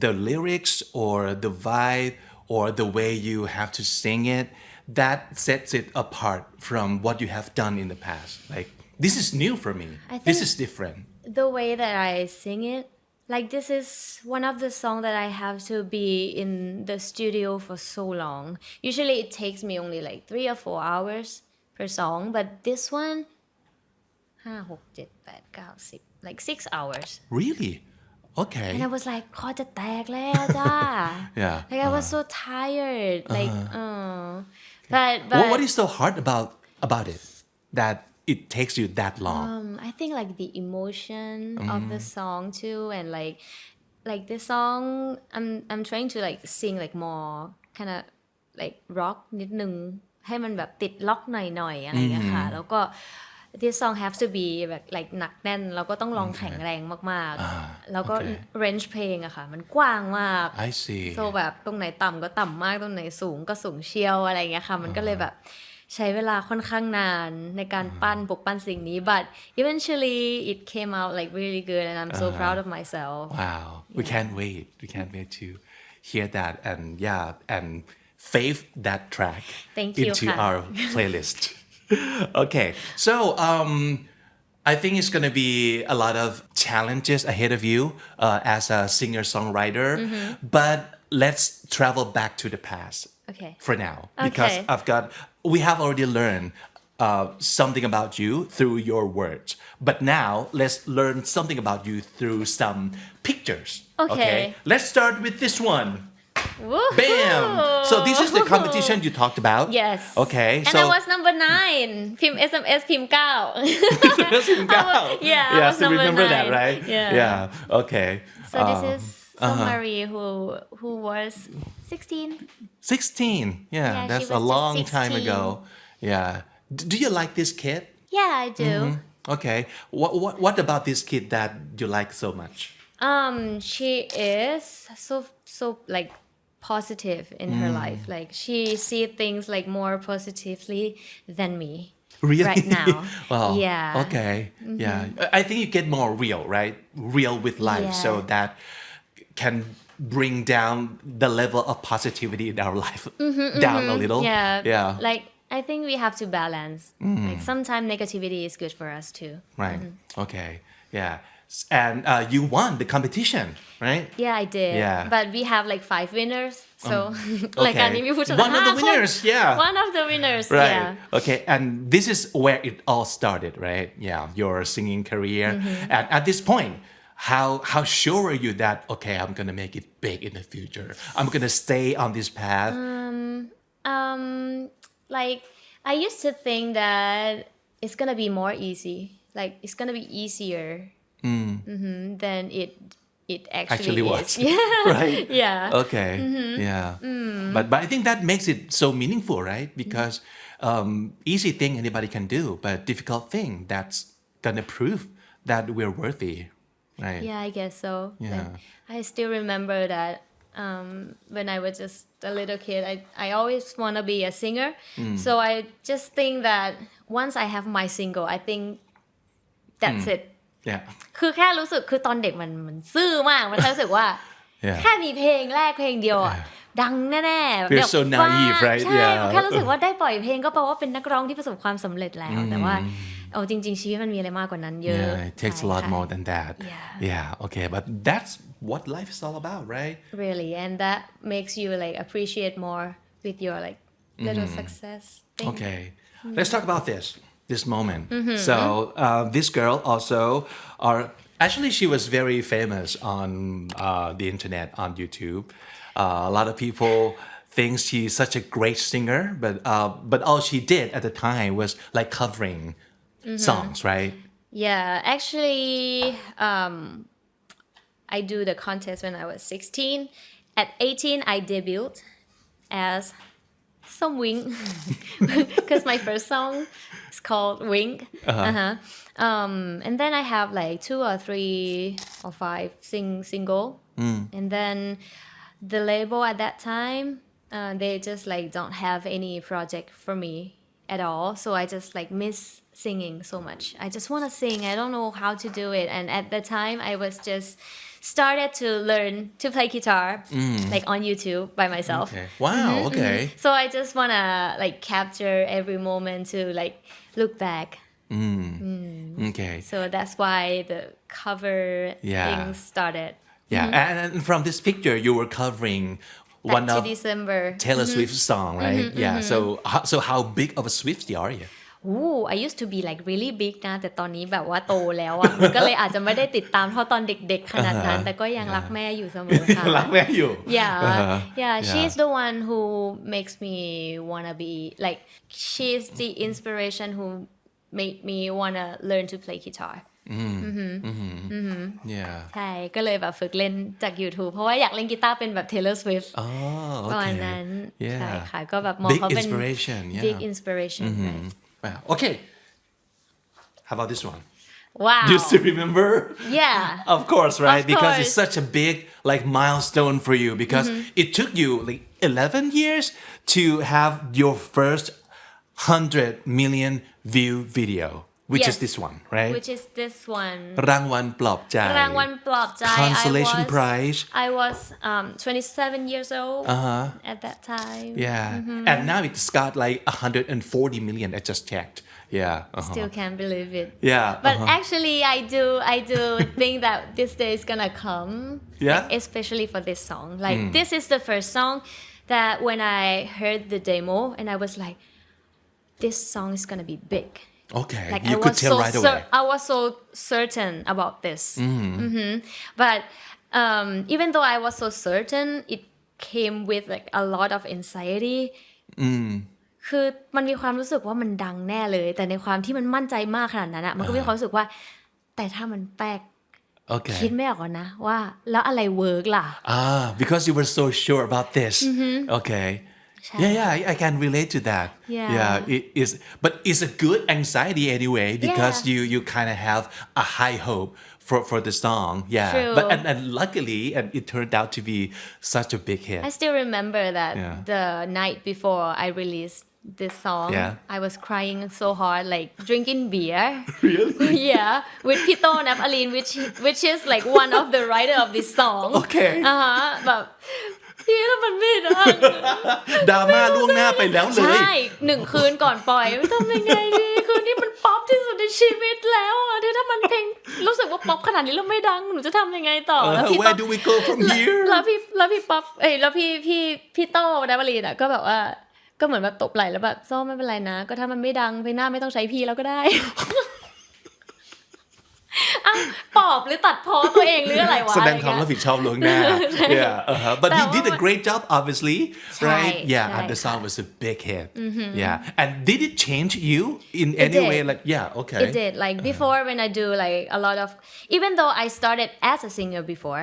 the lyrics or the vibe or the way you have to sing it that sets it apart from what you have done in the past like this is new for me I this think- is different the way that I sing it like this is one of the songs that I have to be in the studio for so long usually it takes me only like 3 or 4 hours per song but this one 5 6 7 8 9 10 like 6 hours really okay and I was like คอจะแตกแล้วจ้า yeah like I was so tired like but what is so hard about it that it takes you that long I think like the emotion of the song too and like this song I'm trying to like sing like more kind of like rock นิดนึงให้มันแบบติดล็อกหน่อยๆอะไรอย่างเงี้ยค่ะแล้วก็ this song have to be แบบ like หนักแน่นแล้วก็ต้องร้องแข็งแรงมากๆแล้วก็ range เพลงอะค่ะมันกว้างมาก I see โซแบบตรงไหนต่ำก็ต่ำมากตรงไหนสูงก็สูงเชียวอะไรอย่างเงี้ยค่ะมันก็เลยแบบ ใช้เวลาค่อนข้างนานในการปลุกปั้นสิ่งนี้ but eventually it came out like really good and I'm so proud of myself Wow, we can't wait. We can't wait to hear that and and fave that track Thank you, into ค่ะ our playlist. Okay, so I think it's gonna be a lot of challenges ahead of you as a singer-songwriter, but let's travel back to the past Okay. for now because Okay. we have already learned something about you through your words. But now let's learn something about you through some pictures. Okay. Let's start with this one. Woohoo! Bam! So this is the competition you talked about. Yes. Okay. And so I was number 9 พิมพ์ SMS พิมพ์ 9 Yeah, I was so number remember that, 9 right? Yeah. Okay. So this is Marie who was 16 16. Yeah, Yeah, that's she a was just long time 16. ago. Yeah. Do you like this kid? Yeah I do Okay. What about this kid that you like so much? She is so like positive in her life like she see things like more positively than me Really? right now Wow. Yeah Okay. Yeah. I think you get more real, right? Real with life, Yeah. so that can bring down the level of positivity in our life down a little. Yeah. like I think we have to balance like sometimes negativity is good for us too Right. Okay. Yeah. And you won the competition, right? Yeah I did Yeah. but we have like 5 winners so รายการนี้มีผู้ชนะ One of the 5 คน winners, yeah. One of the winners Right. yeah Okay. And this is where it all started, right? Yeah. Your singing career. And at this point, how sure are you that okay, I'm gonna make it big in the future? I'm gonna stay on this path. Like I used to think that it's gonna be more easy like it's gonna be easier than it Actually is was. yeah Right? yeah Okay. Yeah. But I think that makes it so meaningful, right? Because easy thing anybody can do, but difficult thing that's gonna prove that we're worthy, right? Yeah, I guess so. Yeah. And I still remember that when I was just a little kid, I always want to be a singer. So I just think that once I have my single, I think that's it. Yeah. คือแค่รู้สึกคือตอนเด็กมันซื่อมากมันแค่รู้สึกว่า Yeah. แค่มีเพลงแรกเพลงเดียวอ่ะดังแน่ๆ We're so naive, right? ใช่ Yeah. แค่รู้สึกว่าได้ปล่อยเพลงก็แปลว่าเป็นนักร้องที่ประสบความสำเร็จแล้วแต่ว่าเอาจริงๆชีวิตมันมีอะไรมากกว่านั้นเยอะ Yeah, it takes a lot more than that. Yeah. Yeah, okay, but that's what life is all about, right? Really and that makes you like appreciate more with your like little success thing. Okay, let's talk about this moment. So this girl also actually she was very famous on the internet on YouTube. A lot of people think she's such a great singer, but all she did at the time was like covering songs, right? Yeah, actually I do the contest when I was 16. At 18 I debuted as some Wing because my first song is called Wing. And then I have like 2 or 3 or 5 single. And then the label at that time, they just like don't have any project for me at all. So I just like miss singing so much. I just want to sing. I don't know how to do it. And at the time, I was just started to learn to play guitar like on YouTube by myself. Okay. Wow. Okay. So I just wanna like capture every moment to like look back. Okay. So that's why the cover Yeah. thing started. Yeah. And from this picture, you were covering Back one to of December. Taylor Swift's song, right? Yeah. So how big of a Swiftie are you? Ooh, I used to be like really big นะแต่ตอนนี้แบบว่าโตแล้วอ่ะ มันก็เลยอาจจะไม่ได้ติดตามเท่าตอนเด็กๆขนาดนั้น แต่ก็ยังรักแม่อยู่เสมอค่ะ รักแม่อยู่ Yeah, she's the one who makes me wanna be like she's the inspiration who made me wanna learn to play guitar. Yeah. ใช่ก็เลยแบบฝึกเล่นจาก YouTube เพราะว่าอยากเล่นกีตาร์เป็นแบบ Taylor Swift Oh, ประมาณ okay. นั้น Yeah. ใช่ค่ะก็แบบมอง Big เขาเป็น inspiration. Yeah. big inspiration right? Wow. Okay. How about this one? Wow Do you still remember? Yeah Of course, right? Of Because course. it's such a big like milestone for you because it took you like 11 years to have your first 100 million view video which is Yes. this one right which is this one รางวัลปลอบใจ รางวัลปลอบใจ Consolation prize I was 27 years old at that time yeah and now it's got like 140 million I just checked yeah still can't believe it yeah but actually I do think that this day is gonna come Yeah? like, especially for this song like this is the first song that when I heard the demo and I was like this song is gonna be big okay like you I could was tell so right away I was so certain about this but even though I was so certain it came with like a lot of anxiety คือมันมีความรู้สึกว่ามันดังแน่เลยแต่ในความที่มันมั่นใจมากขนาดนั้นอะมันก็มีความรู้สึกว่าแต่ถ้ามันแป๊ก okay คิดไม่ออกก่อนนะว่าแล้วอะไรเวิร์กล่ะ because you were so sure about this okay yeah I can relate to that Yeah. it is but it's a good anxiety anyway because Yeah. you kind of have a high hope for the song True. but and luckily and it turned out to be such a big hit I still remember that Yeah. the night before I released this song Yeah. I was crying so hard like drinking beer really yeah with พี่โต้นับอลิน which is like one of the writer of this song Okay. แบบพี่ถ้ามันไม่ได้ ดราม่าล่วงหน้าไปแล้วเล ใช่ ย 1 คืนก่อนปล่อยทำยังไงดีคืนนี้มันป๊อปที่สุดในชีวิตแล้วอะถ้ามันเพลงรู้สึกว่าป๊อปขนาดนี้แล้วไม่ดังหนูจะทำยังไงต่อแล้วพี่ where do we go from here แล้วพี่ป๊อปแล้วพี่โต้นับอลินอะก็แบบว่าก็เหมือนแบบตบไหล่แล้วแบบซ้อไม่เป็นไรนะก็ถ้ามันไม่ดังเพลงหน้าไม่ต้องใช้พี่แล้วก็ได้ ปอบหรือตัดพ้อตัวเองหรืออะไรวะ แสดงความรับผิดชอบล่วงหน้า yeah but he did a great job obviously right yeah and the song was a big hit yeah and did it change you in any way like yeah okay It did like before when I do like a lot of even though I started as a singer before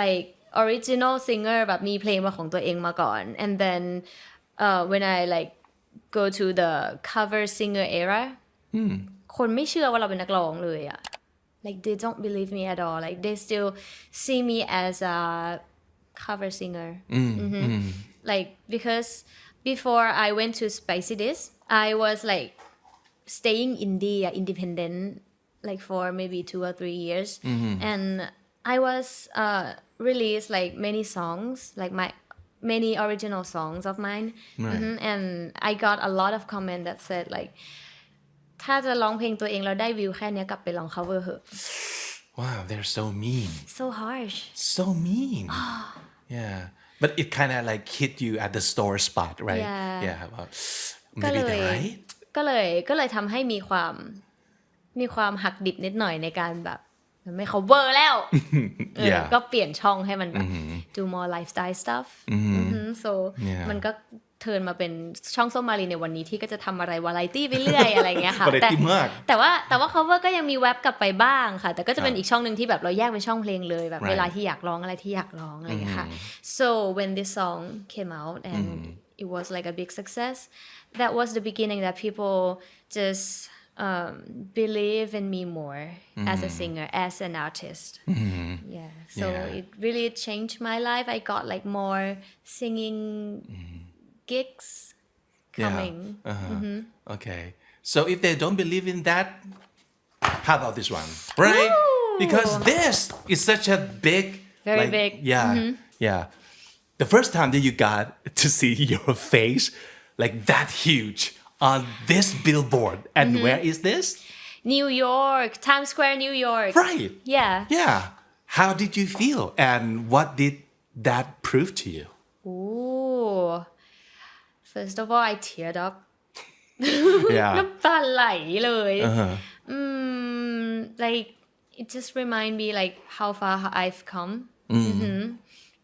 like original singer แบบมีเพลงมาของตัวเองมาก่อน and then when I like go to the cover singer era คนไม่เชื่อว่าเราเป็นนักร้องเลยอะ like they don't believe me at all like they still see me as a cover singer like because before I went to Spicy Dish I was like staying independent like for maybe 2 or 3 years and I was released like many songs like many original songs of mine and I got a lot of comment that said like ถ้าจะร้องเพลงตัวเองแล้วได้วิวแค่นี้กลับไปลอง cover เหอะ wow they're so mean so harsh so mean yeah but it kind of like hit you at the sore spot right Yeah. well, ก็ maybe เลย they're right ก็เลยทำให้มีความหักดิบนิดหน่อยในการแบบไม่ cover แล้ว Yeah. ก็เปลี่ยนช่องให้มันแบบ do more lifestyle stuff so Yeah. มันก็เทิร์นมาเป็นช่องส้มมารีในวันนี้ที่ก็จะทำอะไรวาไรตี้ไปเรื่อยอะไรเงี้ยค่ะ Variety มาก แต่ว่า cover ก็ยังมีแว็บกลับไปบ้างค่ะแต่ก็จะเป็นอีกช่องนึงที่แบบเราแยกเป็นช่องเพลงเลยแบบ Right. เวลาที่อยากร้องอะไรที่อยากร้องอะไรเงี้ยค่ะ so when this song came out and it was like a big success that was the beginning that people just believe in me more as a singer as an artist yeah so Yeah. it really changed my life I got like more singing gigs coming okay so if they don't believe in that how about this one right because this is such a big Very like, big. yeah the first time that you got to see your face like that huge on this billboard and where is this New York Times Square New York right yeah how did you feel and what did that prove to you Ooh. First of all I teared up yeah น้ำตาไหลเลย like it just remind me like how far I've come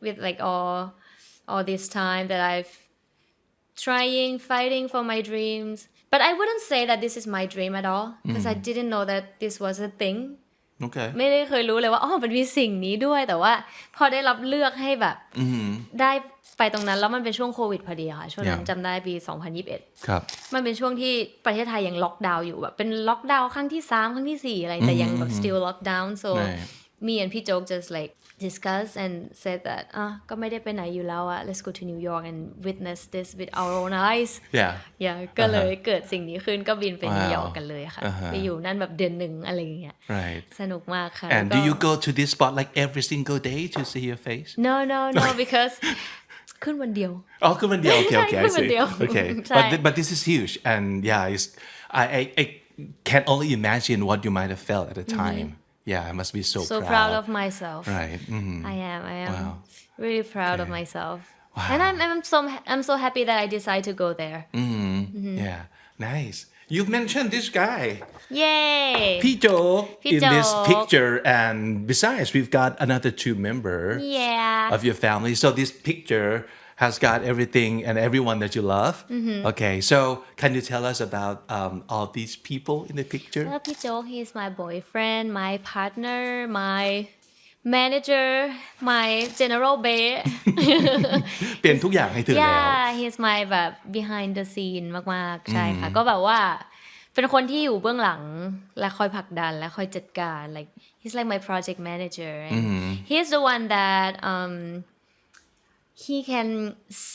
with like all this time that I've fighting for my dreams but I wouldn't say that this is my dream at all because I didn't know that this was a thing okay ไม่ได้เคยรู้เลยว่ามันมีสิ่งนี้ด้วยแต่ว่าพอได้รับเลือกให้แบบได้ไปตรงนั้นแล้วมันเป็นช่วงโควิดพอดีค่ะช่วงนั้นจำได้ปี2021ครับมันเป็นช่วงที่ประเทศไทยยังล็อกดาวน์อยู่แบบเป็นล็อกดาวน์ครั้งที่3ครั้งที่4อะไรแต่ยังแบบ still lock down so me and พี่โจ๊ก just like discuss and said that ก็ไม่ได้ไปไหนอยู่แล้วอะ let's go to New York and witness this with our own eyes yeah ก็เลยเกิดสิ่งนี้ขึ้นก็บินไปนิวยอร์กกันเลยค่ะไปอยู่นั่นแบบเดือนหนึ่งอะไรอย่างเงี้ย right สนุกมากค่ะ and do you go to this spot like every single day to see your face no because ขึ้นวันเดียว ขึ้นวันเดียว okay I ขึ้นวัน see เดียว okay ใช่ but this is huge and yeah it's I can only imagine what you might have felt at the time yeah I must be so proud of myself right I am wow. really proud of myself and I'm so happy that I decided to go there yeah nice you've mentioned this guy yay พี่โจ๊ก in this โจ๊ก picture and besides we've got another two member yeah of your family so this picture has got everything and everyone that you love okay so can you tell us about all these people in the picture well พี่โจ๊ก he is my boyfriend my partner my manager my general bae เปลี่ยนทุกอย่างให้เธอแล้ว yeah he is my แบบ behind the scene มากๆใช่ค่ะก็แบบว่าเป็นคนที่อยู่เบื้องหลังและคอยผลักดันและคอยจัดการ like he's like my project manager and he's the one that he can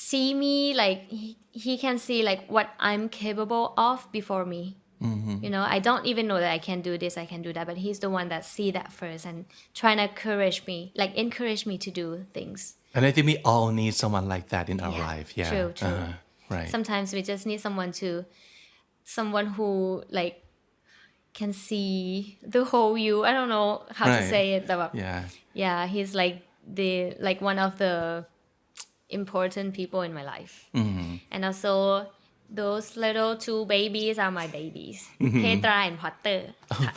see me like he can see like what I'm capable of before me you know I don't even know that I can do this I can do that but he's the one that see that first and trying to encourage me to do things and I think we all need someone like that in our life yeah true right sometimes we just need someone who like can see the whole you I don't know how to say it but yeah he's like one of the important people in my life and also those little two babies are my babies Petra and Potter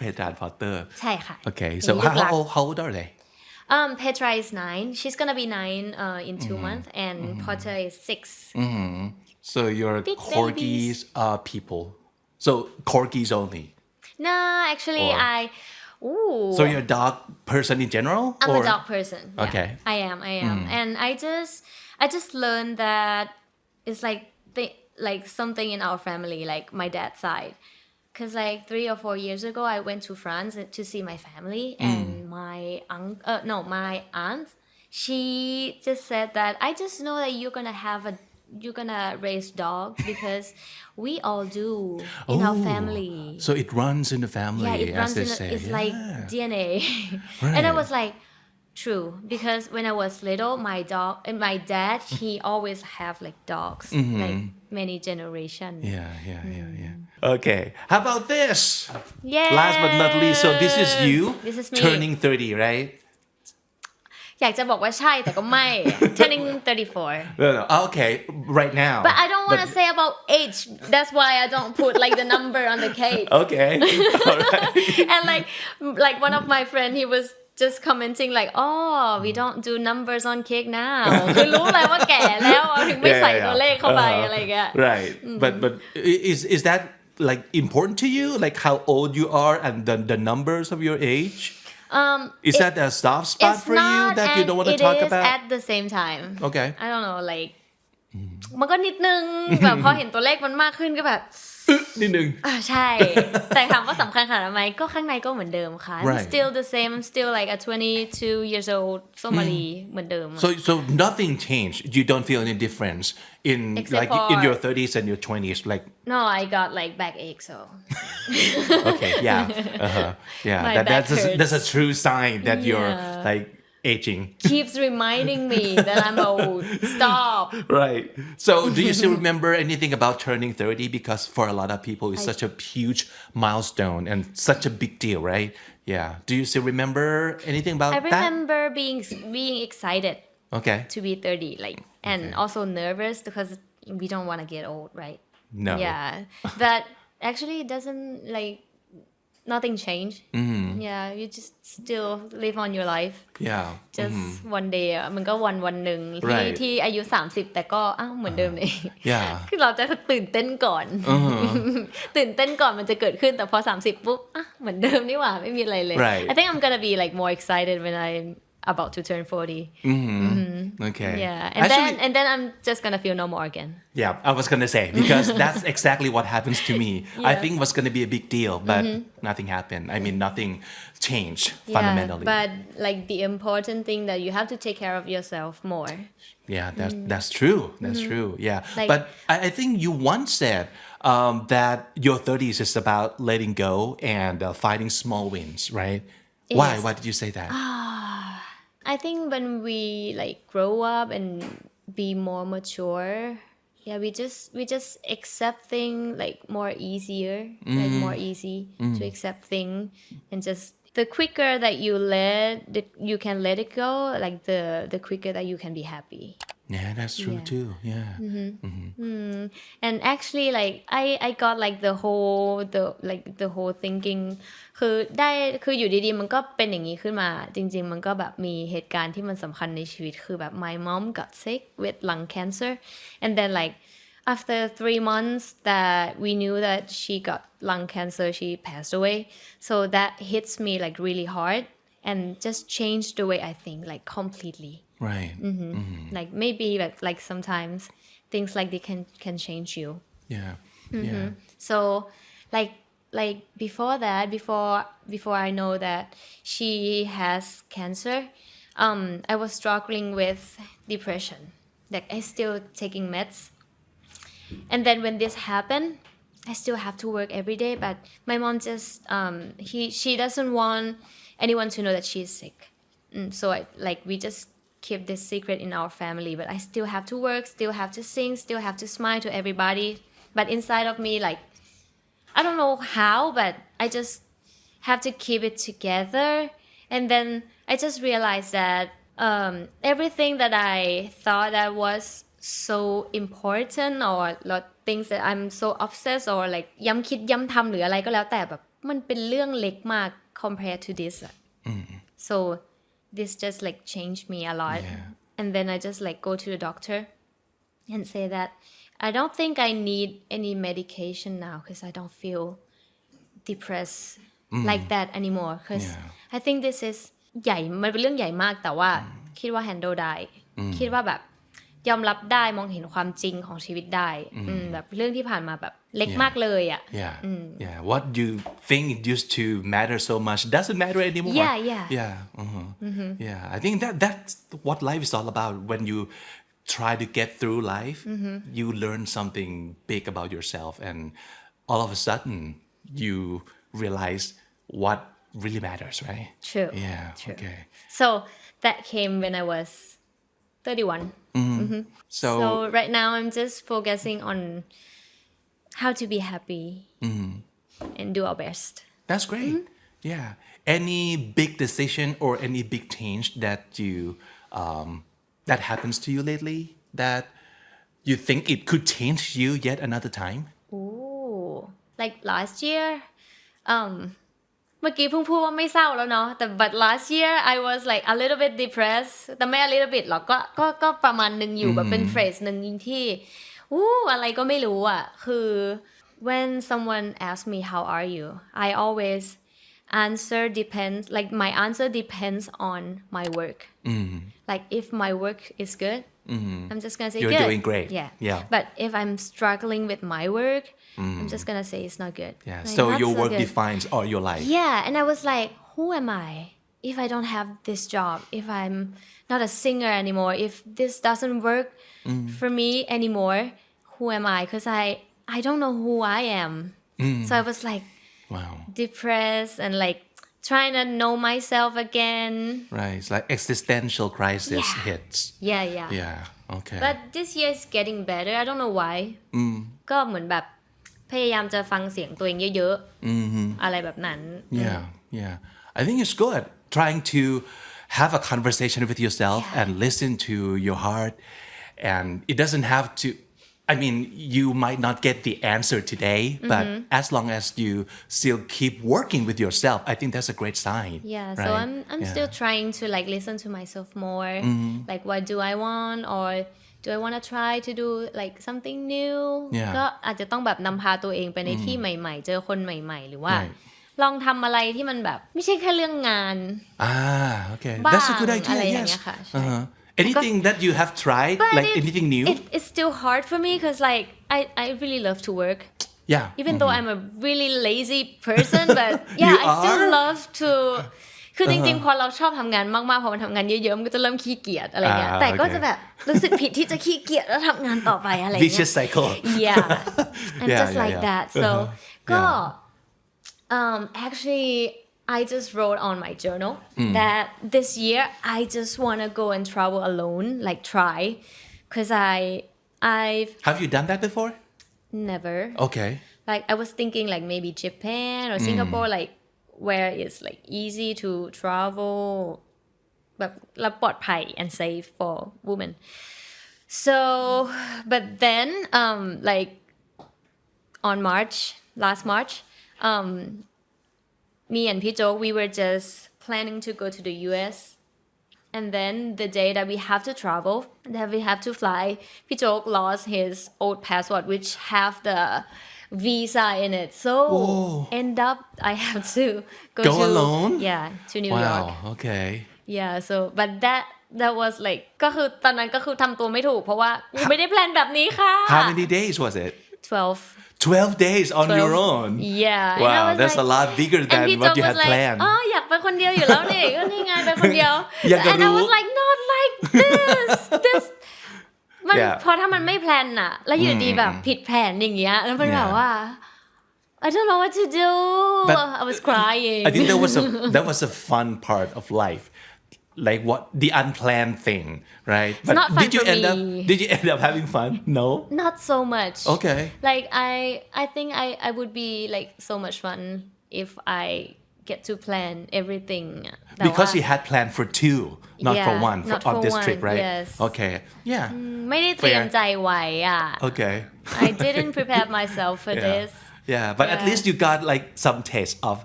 Petra and Potter ใช่ค่ะ okay so how old are they Petra is 9 she's gonna be 9 in 2 months and Potter is 6 so your Big corgis are people so corgis only no actually so you're a dog person in general I'm a dog person yeah. okay I am and I just learned that it's like something in our family like my dad's side because like 3 or 4 years ago I went to France to see my family and my aunt she just said that I just know that you're gonna raise dog because we all do in our family so it runs in the family yeah it runs as they say it's like DNA right. and I was like true because when I was little my dad he always have like dogs like many generations yeah okay how about this yeah last but not least so this is you me turning 30 right อยากจะบอกว่าใช่แต่ก็ไม่ turning 34 no okay right now but I don't want to say about age that's why I don't put like the number on the cake okay all right and like one of my friend he was just commenting like oh we don't do numbers on cake now คือรู้เลยว่าแก่แล้วถึงไม่ใส่ตัวเลขเข้าไปอะไรอย่างเงี้ย right but is that like important to you like how old you are and the numbers of your age is that a soft spot for you that you don't want to talk about at the same time okay I don't know like มันก็นิดนึงแบบพอเห็นตัวเลขมันมากขึ้นก็แบบนิดนึงใช่แต่ถามว่าสำคัญขนาดไหมก็ข้างในก็เหมือนเดิมค่ะ I'm still the same I'm still like a 22 years old Somali เหมือนเดิม so nothing changed you don't feel any difference in like in your 30s and your 20s like no I got like backache so okay yeah that's a true sign that you're like aging keeps reminding me that I'm old stop right so do you still remember anything about turning 30 because for a lot of people it's such a huge milestone and such a big deal right yeah do you still remember anything about that I remember being excited okay to be 30 like and also nervous because we don't want to get old right no yeah but actually it doesn't like nothing changed yeah you just still live on your life yeah just one day มันก็วันหนึ่งที่อายุ30แต่ก็เหมือนเดิมเลย คือเราจะตื่นเต้นก่อนตื่นเต้นก่อนมันจะเกิดขึ้นแต่พอ30ปุ๊บเหมือนเดิมนี่หว่าไม่มีอะไรเลย I think I'm gonna be like more excited when I about to turn 40. Okay. Yeah, Actually, and then I'm just gonna feel normal again. yeah, I was gonna say because that's exactly what happens to me. I Yeah. think it was gonna be a big deal, but nothing happened. I mean, nothing changed fundamentally. Yeah, but like the important thing that you have to take care of yourself more. Yeah, that's true. That's true. Yeah, Like- but I think you once said that your 30s is about letting go and finding small wins, right? Why? Yes. Why did you say that? I think when we like grow up and be more mature, yeah, we just accept things like more easier, like more easy to accept things, and just the quicker that you can let it go, like the quicker that you can be happy. Yeah, that's true too. Yeah. And actually like I got like the whole thinking คืออยู่ดีๆมันก็เป็นอย่างนี้ขึ้นมาจริงๆมันก็แบบมีเหตุการณ์ที่มันสำคัญในชีวิตคือแบบ my mom got sick with lung cancer and then like after 3 months that we knew that she got lung cancer she passed away so that hits me like really hard and just changed the way I think like completely Right. like maybe like sometimes things like they can change you Yeah. Yeah. so like before that before I know that she has cancer I was struggling with depression like I still taking meds and then when this happened I still have to work every day but my mom just she doesn't want anyone to know that she's sick so we just keep this secret in our family but I still have to work still have to sing still have to smile to everybody but inside of me like I don't know how but I just have to keep it together and then I just realized that everything that I thought that was so important or things that I'm so obsessed or like ย้ำคิดย้ำทำหรืออะไรก็แล้วแต่แบบมันเป็นเรื่องเล็กมาก compared to this so this just like changed me a lot and then I just like go to the doctor and say that I don't think I need any medication now because I don't feel depressed like that anymore because I think this is ใหญ่มันเป็นเรื่องใหญ่มากแต่ว่าคิดว่า handle ได้คิดว่าแบบยอมรับได้มองเห็นความจริงของชีวิตได้แบบเรื่องที่ผ่านมาแบบเล็กมากเลยอ่ะ Yeah. Yeah. What you think it used to matter so much doesn't matter anymore. Yeah. Yeah. Yeah. I think that's what life is all about. When you try to get through life, you learn something big about yourself, and all of a sudden you realize what really matters, right? True. Yeah. True. Okay. So that came when I was 31. So right now I'm just focusing on how to be happy and do our best. that's great. Yeah. Any big decision or any big change that you that happens to you lately that you think it could change you yet another time? Ooh, like last year เมื่อกี้เพิ่งพูดว่าไม่เศร้าแล้วเนาะแต่ but last year I was like a little bit depressed แต่ไม่ a little bit หรอกก็ประมาณนึงอยู่แบบเป็นเฟร e นึงที่อะไรก็ไม่รู้อ่ะคือ when someone asks me how are you I always answer depends like my answer depends on my work like if my work is good I'm just gonna say You're good doing great. Yeah. but if I'm struggling with my work I'm just gonna say it's not good Yeah. Like, So not your work good. defines all your life. Yeah, and I was like, who am I if I don't have this job? If I'm not a singer anymore? If this doesn't work for me anymore, who am I? Because I don't know who I am. So I was like Wow. depressed and like trying to know myself again. Right. It's like existential crisis hits. Yeah. Yeah. Okay. But this year is getting better. I don't know why. ก็เหมือนแบบพยายามจะฟังเสียงตัวเองเยอะๆอะไรแบบนั้น Yeah. I think it's good trying to have a conversation with yourself and listen to your heart. And it doesn't have to, I mean, you might not get the answer today, but as long as you still keep working with yourself, I think that's a great sign. Yeah, right? so I'm still trying to like listen to myself more. Like what do I want or do I want to try to do like something new ก็อาจจะต้องแบบนำพาตัวเองไปในที่ใหม่ๆเจอคนใหม่ๆหรือว่า ลองทำอะไรที่มันแบบไม่ใช่แค่เรื่องงาน okay บ้าง that's a good อะไร idea อย่าง yes เงี้ยค่ะใช่ anything that you have tried But like anything new it's still hard for me because like I really love to work yeah even though I'm a really lazy person but yeah You I still are? love to คือจริงๆพอเราชอบทำงานมากๆพอมันทำงานเยอะๆมันก็จะเริ่มขี้เกียจอะไรเงี้ยแต่ก็จะแบบรู้สึกผิดที่จะขี้เกียจแล้วทำงานต่อไปอะไรเงี้ย vicious cycle yeah I'm Yeah, just yeah, like yeah. that so ก็ actually I just wrote on my journal that this year I just want to go and travel alone like try because I've have you done that before never okay like I was thinking like maybe Japan or Singapore like where it's like easy to travel แบบและปลอดภัย and safe for women so but then like on last March me and Pijo we were just planning to go to the US and then the day that we have to travel that we have to fly Pijo lost his old passport which have the visa in it so end up I have to go Go to alone? yeah to New York wow okay yeah so but that was like ก็คือตอนนั้นก็คือทำตัวไม่ถูกเพราะว่าไม่ได้แพลนแบบนี้ค่ะ how many days was it 12 days on your own yeah and I wow was that's like, a lot bigger and thanพี่ what โจ๊ก you was had like planned อ๋ออยากไปคนเดียวอยู่แล้วนี่ก็นี่ไงไปคนเดียว อยากจะ and I รู้ was like not like this มัน Yeah. พอถ้ามันไม่แพลนอะแล้วอยู่ดีแบบผิดแผนอย่างเงี้ยแล้วมันแบบว่า I don't know what to do But I was crying I think that was a fun part of life like what the unplanned thing right but not fun did you for end me. up did you end up having fun no not so much okay like I think I would be like so much fun if I get to plan everything แต่ because ว่า you had planned for two not for Yeah, one not on for this one, trip right yes. okay yeah ไม่ได้เตรียมใจไว้อ่ะ okay I didn't prepare myself for yeah this yeah but at Yeah. least you got like some taste of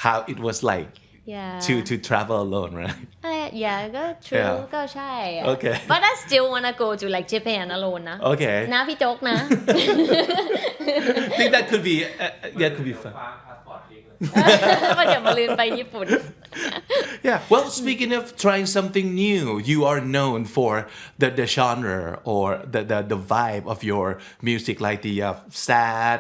how it was like yeah to travel alone right yeah ก็ true Yeah. ก็ใช่อะ Okay. but I still wanna go to like Japan alone นะ okay นะพี่โจ๊กนะ I think that could be that could be fun ว่าเดี๋ยวมาลืนไปญี่ปุ่น Yeah. Well, speaking of trying something new, you are known for the genre or the vibe of your music, like the sad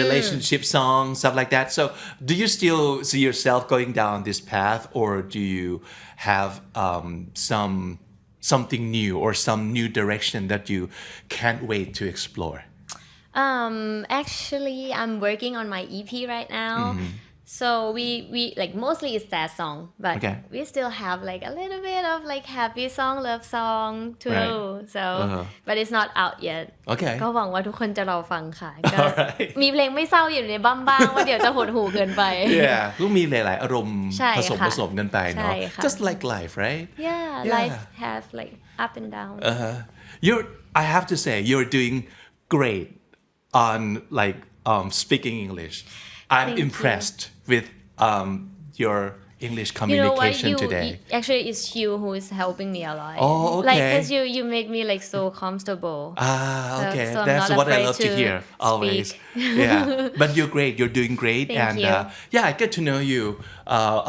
relationship songs, stuff like that. So, do you still see yourself going down this path, or do you have something new or some new direction that you can't wait to explore? Actually I'm working on my EP right now so we like mostly it's that song but Okay. we still have like a little bit of like happy song love song too Right. so but it's not out yet Okay. ก็หวังว่าทุกคนจะรอฟังค่ะก็ Alright. มีเพลงไม่เศร้าอยู่ในบั้มบ้างว่าเดี๋ยวจะหดหูเกินไป Yeah. ก็มีหลายๆอารมณ์ ใช่ ผสม ค่ะ ผสมกันไปเนาะ ใช่ค่ะ Just like life, right? yeah Yeah. life have like up and down I have to say you're doing great on like speaking English. I'm Thank you. impressed with your English you know what communication you today. actually it's you who is helping me a lot Oh, like okay. because you make me like so comfortable Okay, so I'm that's not what I afraid love to to hear always. speak. Yeah, but you're great. You're doing great, Thank and you. Yeah, I get to know you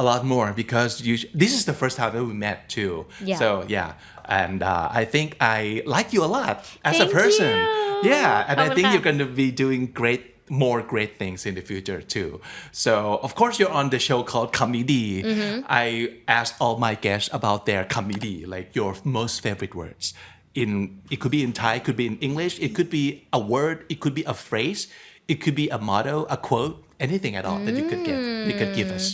a lot more because this is the first time that we met too. Yeah. So yeah, and I think I like you a lot as a Thank person. you. Yeah, and I think ขอบคุณค่ะ you're going to be doing more great things in the future too. So of course you're on the show called Comedy. I asked all my guests about their comedy, like your most favorite words. It could be in Thai, it could be in English, it could be a word, it could be a phrase, it could be a motto, a quote, anything at all that you could give us.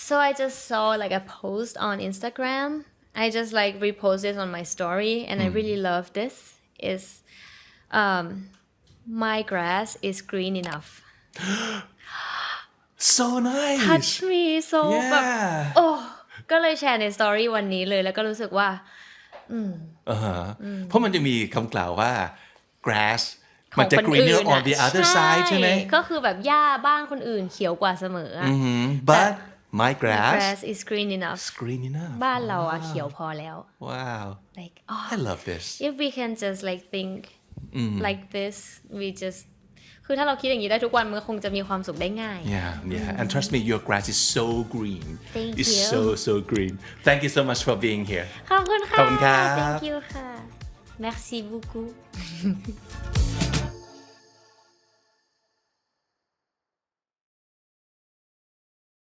So I just saw like a post on Instagram. I just like reposted on my story and I really love this. Is my grass is green enough. So nice. Touch me so แบบ Yeah. โอ้ก็เลยแชร์ในสตอรี่วันนี้เลยแล้วก็รู้สึกว่า เพราะมันจะมีคำกล่าวว่า grass ข มั อน ง จะ คน greener อื่น on the other side ใช่ไหม ก็คือแบบหญ้าบ้านคนอื่นเขียวกว่าเสมออะ But my My grass grass is green enough is green enough. บ้านเราอะเขียวพอแล้ว Wow. like oh I love this. if we can just like think like this we just คือถ้าเราคิดอย่างนี้ได้ทุกวันมันก็คงจะมีความสุขได้ง่าย Yeah, and trust me, your grass is so green. Thank It's you. so green. Thank you so much for being here. ขอบคุณค่ะ ขอบคุณครับ Thank you ค่ะ Merci beaucoup